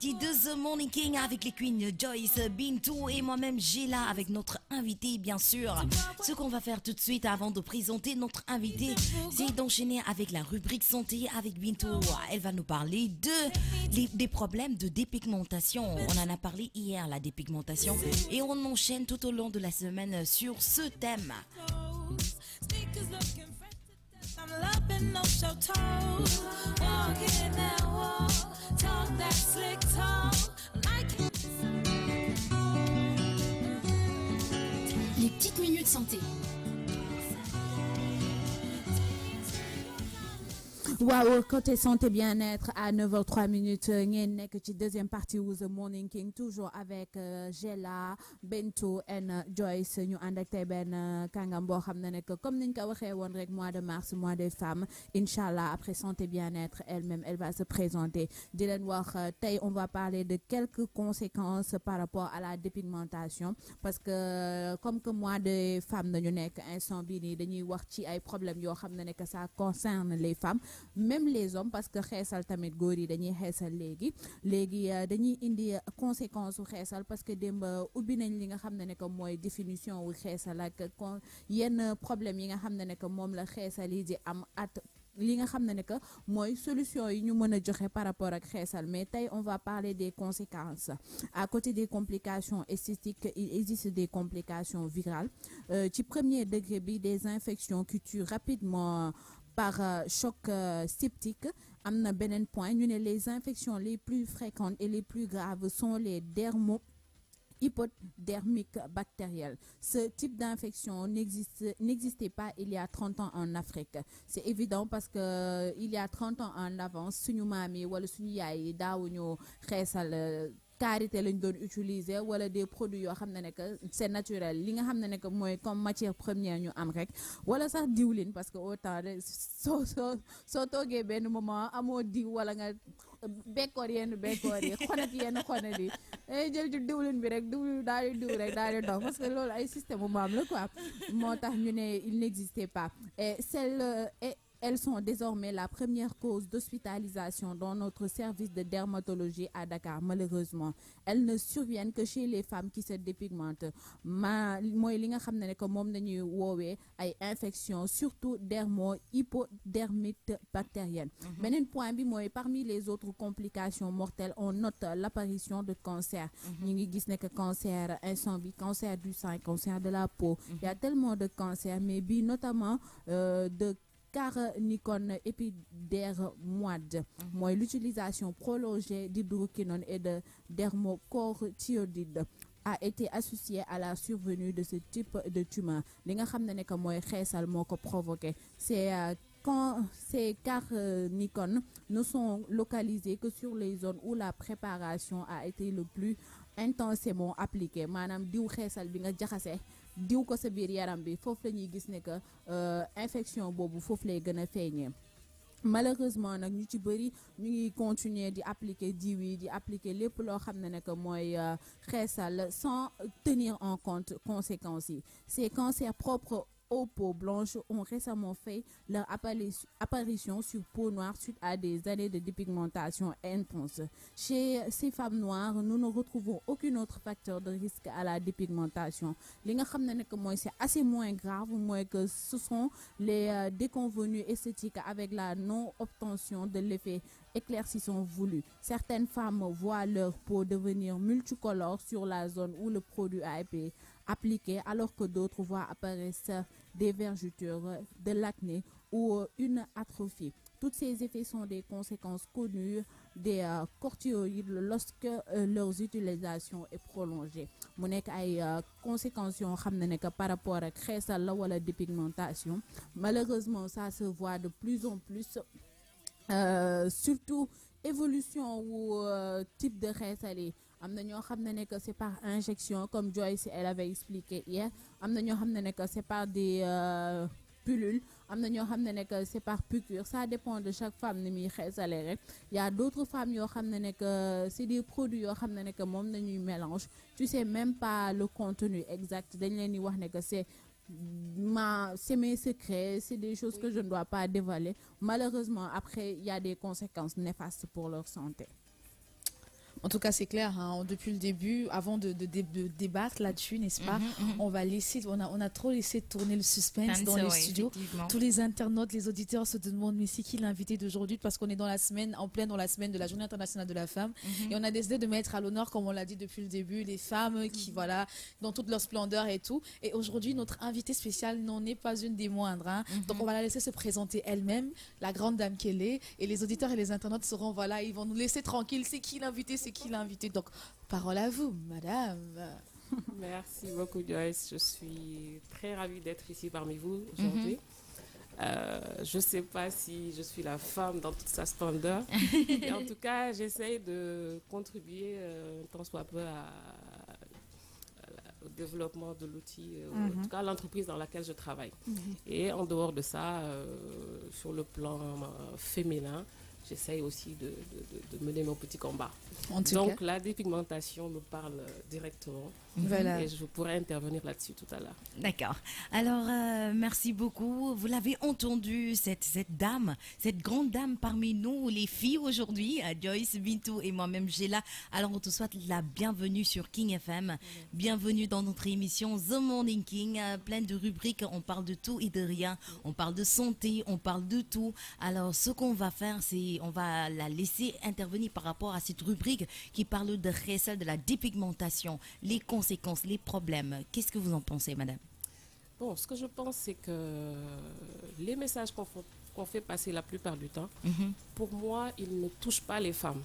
partie de The Morning King avec les Queens Joyce, Bintou et moi-même Gila avec notre invité bien sûr. Ce qu'on va faire tout de suite avant de présenter notre invité, c'est d'enchaîner avec la rubrique santé avec Bintou. Elle va nous parler des problèmes de dépigmentation. On en a parlé hier, la dépigmentation, et on enchaîne tout au long de la semaine sur ce thème. I'm loving no show toes. Walking that wall, talk that slick talk. Les petites minutes santé. Wow, côté santé bien-être à 9h03 ngeen nekk ci deuxième partie wu The Morning King toujours avec Gela Bento and Joyce ñu ànd ak tey benn kàngam boo xam ne nekk comme niñ ko waxee woon rek mois de mars mois des femmes inchallah après santé bien-être elle-même elle va se présenter di leen wax tey on va parler de quelques conséquences par rapport à la dépigmentation parce que comme que mois des femmes nañu nekk instant bii nii dañuy wax ci ay problèmes yoo xam ne nekk ça concerne les femmes même les hommes parce que xeesal tamit góor yi dañuy xeesal léegi dañuy indi conséquence su xeesal parce que démb ubbi nañ li nga xam ne que mooy définition wu xeesal ak yenn problème yi nga xam ne que moom la xeesal yi di am at li nga xam ne que mooy solution yi ñu mën a joxe par rapport ak xeesal mais tey on va parler des conséquences à côté des complications esthétiques il existe des complications virales ci premier degré bi des infections qui tuent rapidement par choc septique am na beneen point ñu ne les infections les plus fréquentes et les plus graves sont les hypodermiques bactérielles. Ce type d'infection n'existait pas il y a 30 ans en Afrique. C'est évident parce que il y a 30 ans en avance suñu maam yi wala suñu yaay yi daawuñu xeesal karité lañ doon utiliser wala des produits yoo xam ne que c'est naturel li nga xam ne que mooy comme matière première ñu am rek wala sax diwlin parce que autant de soo toogee benn moment amoo diw wala nga bekkoor yi xonet yenn xonet yi jël ci diwlin bi rek diw daal di diw rek daal di dox parce que loolu ay système bu maam la quoi moo tax ñu ne il n'existait pas et elles sont désormais la première cause d'hospitalisation dans notre service de dermatologie à Dakar. Malheureusement, elles ne surviennent que chez les femmes qui se dépigmentent. Moi, li nga xam ne que moom nañuy woowee ay infections surtout hypodermiques bactériennes. Beneen point bi mooy parmi les autres complications mortelles, on note l'apparition de cancer. ñu ngi gis ne que cancer instant bi cancer du sein, cancer de la peau. Il y a tellement de cancers, mais bi notamment de caronicone épidermoide mooy l'utilisation prolongée d'hydroquinone et de dermocorticoïdes a été associée à la survenue de ce type de tumeur li nga xam ne que mooy xeesal moo ko provoqué c'est quand ces carnicones ne sont localisés que sur les zones où la préparation a été le plus intensément appliquée maanaam diw xeesal bi nga jaxase diw ko sa biir yaram bi foofu la ñuy gis ne que infection boobu foofu lay gën a feeñee malheureusement nag ñu ci bëri ñu ngi continuer di appliquer diw yi di appliquer lépp loo xam ne que mooy xeesal sans tenir en compte conséquences yi ces cancers propres aux peaux blanches ont récemment fait leur apparition sur peau noire suite à des années de dépigmentation intense. Chez ces femmes noires, nous ne retrouvons aucun autre facteur de risque à la dépigmentation. Li nga xam ne que mooy c'est assez moins grave, mooy que ce sont les déconvenues esthétiques avec la non-obtention de l'effet éclaircissant voulu. Certaines femmes voient leur peau devenir multicolore sur la zone où le produit a été appliqué alors que d'autres voient apparaître des vergetures, de l'acné ou une atrophie. Tous ces effets sont des conséquences connues des corticoïdes lorsque leur utilisation est prolongée. Mu nekk ay conséquences yoo xam ne que par rapport ak xeesal la wala dépigmentation malheureusement ça se voit de plus en plus surtout évolution ou type de xeesal yi am na ñoo xam ne que c'est par injection comme Joyce elle avait expliqué hier am na ñoo xam ne que c'est par des pilules am na ñoo xam ne que c'est par piqûre ça dépend de chaque femme ni muy xeesalee rek il y a d'autres femmes yoo xam ne que c'est des produits yoo xam ne que moom nañuy mélange tu sais même pas le contenu exact dañ leen di wax ne que c'est mes secrets, c'est des choses que je ne dois pas dévoiler. Malheureusement, après, il y a des conséquences néfastes pour leur santé. En tout cas, c'est clair, hein, depuis le début, avant de débattre là-dessus, n'est-ce pas, on va laisser, on a trop laissé tourner le suspense dans les studios. Tous les internautes, les auditeurs se demandent, mais c'est qui l'invité d'aujourd'hui? Parce qu'on est dans la semaine, dans la semaine de la Journée internationale de la femme. Et on a décidé de mettre à l'honneur, comme on l'a dit depuis le début, les femmes qui, voilà, dans toute leur splendeur et tout. Et aujourd'hui, notre invitée spéciale n'en est pas une des moindres. Hein. Donc, on va la laisser se présenter elle-même, la grande dame qu'elle est. Et les auditeurs et les internautes seront, voilà, ils vont nous laisser tranquilles. C'est qui l'invité? C'est qui l'invité? Donc, parole à vous, madame. Merci beaucoup, Joyce. Je suis très ravie d'être ici parmi vous aujourd'hui. Je ne sais pas si je suis la femme dans toute sa splendeur. Mais en tout cas, j'essaye de contribuer tant soit peu au développement de l'outil, en tout cas à l'entreprise dans laquelle je travaille. Et en dehors de ça, sur le plan féminin, j'essaye aussi de mener mon petit combat. Donc la dépigmentation me parle directement. Voilà. Et je pourrais intervenir là-dessus tout à l'heure. D'accord. Alors, merci beaucoup. Vous l'avez entendu, cette dame, cette grande dame parmi nous, les filles aujourd'hui, Joyce, Bintou et moi-même, Géla. Alors, on te souhaite la bienvenue sur King FM. Bienvenue dans notre émission The Morning King, pleine de rubriques. On parle de tout et de rien. On parle de santé, on parle de tout. Alors, ce qu'on va faire, c'est on va la laisser intervenir par rapport à cette rubrique qui parle de récel, de la dépigmentation, les conséquences, les problèmes. Qu'est-ce que vous en pensez, madame? Bon, ce que je pense, c'est que les messages qu'on fait passer la plupart du temps, pour moi, ils ne touchent pas les femmes.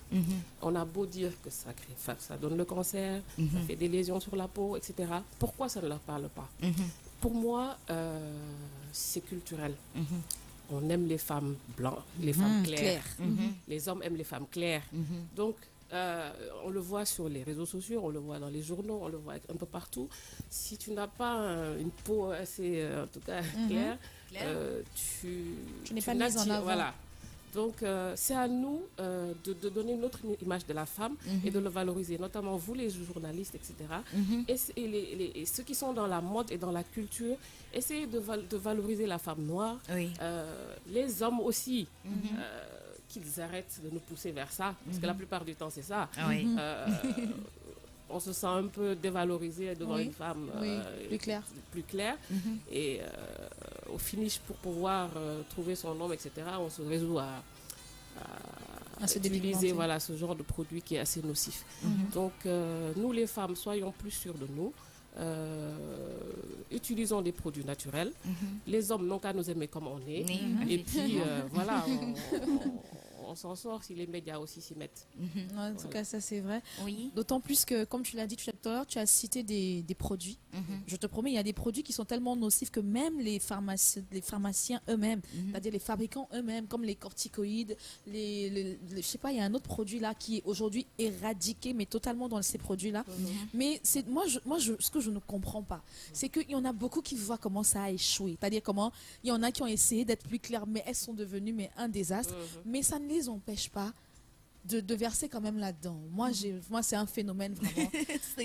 On a beau dire que ça donne le cancer, ça fait des lésions sur la peau, etc. Pourquoi ça ne leur parle pas? Pour moi, c'est culturel. On aime les femmes blanches, les femmes claires. Les hommes aiment les femmes claires. Donc, on le voit sur les réseaux sociaux, on le voit dans les journaux, on le voit un peu partout. Si tu n'as pas une peau assez, en tout cas, claire, tu n'es pas mise en avant. Voilà. Donc, c'est à nous de donner notre image de la femme et de le valoriser, notamment vous, les journalistes, etc. Et ceux qui sont dans la mode et dans la culture, essayez de valoriser la femme noire. Oui. Les hommes aussi, qu'ils arrêtent de nous pousser vers ça, parce que la plupart du temps, c'est ça. Oui. On se sent un peu dévalorisé devant une femme plus claire. Et au finish, pour pouvoir trouver son homme, etc., on se résout à utiliser ce genre de produit qui est assez nocif. Donc, nous, les femmes, soyons plus sûres de nous. Utilisons des produits naturels. Les hommes n'ont qu'à nous aimer comme on est. Et puis, voilà, on s'en sort si les médias aussi s'y mettent. En tout cas, ça c'est vrai. Oui. D'autant plus que, comme tu l'as dit tout à l'heure, tu as cité des produits. Je te promets, il y a des produits qui sont tellement nocifs que même les pharmaciens eux-mêmes, c'est-à-dire les fabricants eux-mêmes, comme les corticoïdes, je sais pas, il y a un autre produit là qui est aujourd'hui éradiqué, mais totalement dans ces produits-là. Mais c'est ce que je ne comprends pas, c'est qu'il y en a beaucoup qui voient comment ça a échoué. C'est-à-dire comment il y en a qui ont essayé d'être plus clairs, mais elles sont devenues un désastre. Mais ça ne les empêche pas de verser quand même là-dedans. Moi, c'est un phénomène vraiment.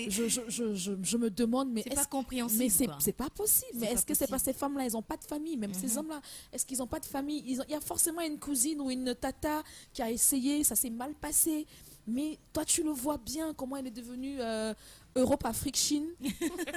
je me demande, mais c'est pas compréhensible. Mais c'est pas possible. Mais est-ce que c'est pas ces femmes-là, elles ont pas de famille, même ces hommes-là, est-ce qu'ils ont pas de famille? Il y a forcément une cousine ou une tata qui a essayé, ça s'est mal passé. Mais toi, tu le vois bien comment elle est devenue Europe, Afrique, Chine.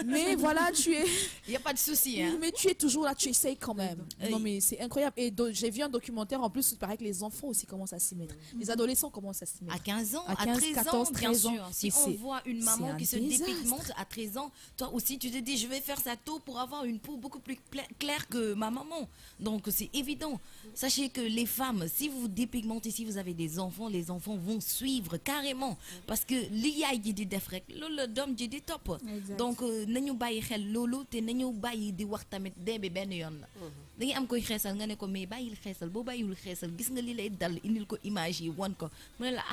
Mais voilà, il n'y a pas de souci. Hein. Mais tu es toujours là, tu essayes quand même. Non, mais c'est incroyable. Et j'ai vu un documentaire, en plus, il paraît que les enfants aussi commencent à s'y mettre. Les adolescents commencent à s'y mettre. À 15 ans, à 13 14, ans, 13 ans. Bien sûr. Si on voit une maman qui se dépigmente à 13 ans, toi aussi, tu te dis, je vais faire ça tôt pour avoir une peau beaucoup plus claire que ma maman. Donc, c'est évident. Sachez que les femmes, si vous vous dépigmentez, si vous avez des enfants, les enfants vont suivre carrément. Parce que l'IA dit des défrèques, le dom dit des top. Donc, nañu bàyyi xel loolu te nañu bàyyi di wax tamit dee bi benn yoon la. Da ngay am koy xeesal nga ne ko mais bàyyil xeesal boo bàyyiwul xeesal gis nga li lay dal indil ko image yi wan ko mu ne la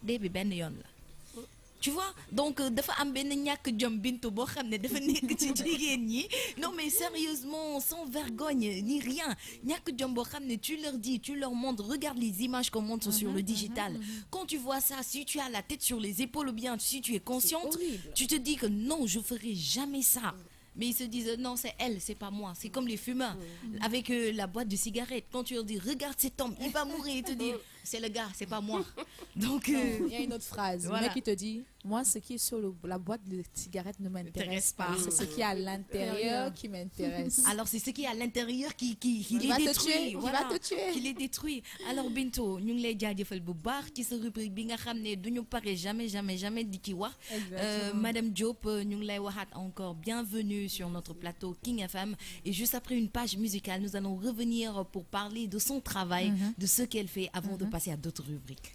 dee bi benn yoon la. Tu vois, donc dafa am benn ñàkk jom Bintu boo xam ne dafa nekk ci jigéen ñi. Non mais sérieusement, sans vergogne ni rien, ñàkk jom boo xam ne tu leur dis, tu leur montres, regarde les images qu'on montre sur le digital. Quand tu vois ça, si tu as la tête sur les épaules ou bien si tu es consciente, tu te dis que non, je ferai jamais ça. Mais ils se disent non, c'est elle, c'est pas moi. C'est comme les fumeurs avec la boîte de cigarettes. Quand tu leur dis regarde cet homme, il va mourir, ils te disent c'est le gars, c'est pas moi. Donc, il y a une autre phrase. Voilà. Le mec qui te dit, moi, ce qui est sur la boîte de cigarette ne m'intéresse pas. C'est ce qui est à l'intérieur qui m'intéresse. Alors, c'est ce qui est à l'intérieur qui va les te détruit. tuer, qui va te tuer. Qui les détruit. Alors, Bintou, ñu ngi lay jaajëfal bu baax ci sa rubrique bi nga xam ne duñu pare jamais di ci wax. Madame Diop, ñu ngi lay waxaat encore bienvenue sur notre plateau King FM. Et juste après une page musicale, nous allons revenir pour parler de son travail, de ce qu'elle fait avant de passer à d'autres rubriques.